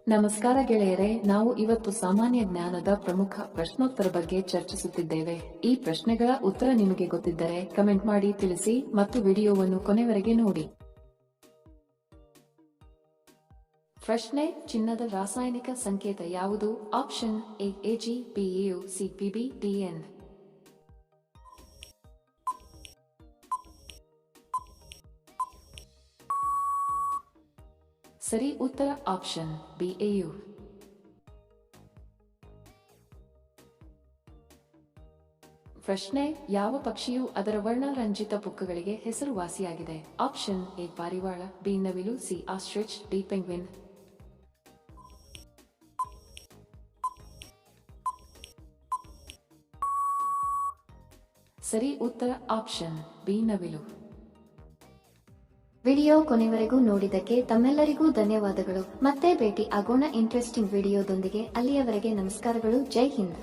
ನಮಸ್ಕಾರ ಗೆಳೆಯರೆ, ನಾವು ಇವತ್ತು ಸಾಮಾನ್ಯ ಜ್ಞಾನದ ಪ್ರಮುಖ ಪ್ರಶ್ನೋತ್ತರ ಬಗ್ಗೆ ಚರ್ಚಿಸುತ್ತಿದ್ದೇವೆ. ಈ ಪ್ರಶ್ನೆಗಳ ಉತ್ತರ ನಿಮಗೆ ಗೊತ್ತಿದ್ದರೆ ಕಮೆಂಟ್ ಮಾಡಿ ತಿಳಿಸಿ ಮತ್ತು ವಿಡಿಯೋವನ್ನು ಕೊನೆವರೆಗೆ ನೋಡಿ. ಪ್ರಶ್ನೆ: ಚಿನ್ನದ ರಾಸಾಯನಿಕ ಸಂಕೇತ ಯಾವುದು? Option A Ag, B Au, C Pb, D N. ಸರಿ ಉತ್ತರ ಆಪ್ಷನ್ ಬಿ Au. ಪ್ರಶ್ನೆ: ಯಾವ ಪಕ್ಷಿಯು ಅದರ ವರ್ಣರಂಜಿತ ಪುಕ್ಕಗಳಿಗೆ ಹೆಸರುವಾಸಿಯಾಗಿದೆ? ಆಪ್ಷನ್ ಎ ಪಾರಿವಾಳ, ಬಿ ನವಿಲು, ಸಿ ಆಸ್ಟ್ರಿಚ್, ಡಿ ಪೆಂಗ್ವಿನ್. ಸರಿ ಉತ್ತರ ಆಪ್ಷನ್ ಬಿ ನವಿಲು. ವಿಡಿಯೋ ಕೊನೆವರೆಗೂ ನೋಡಿದ್ದಕ್ಕೆ ತಮ್ಮೆಲ್ಲರಿಗೂ ಧನ್ಯವಾದಗಳು. ಮತ್ತೆ ಭೇಟಿ ಆಗೋಣ ಇಂಟ್ರೆಸ್ಟಿಂಗ್ ವಿಡಿಯೋದೊಂದಿಗೆ. ಅಲ್ಲಿಯವರೆಗೆ ನಮಸ್ಕಾರಗಳು. ಜೈ ಹಿಂದ್.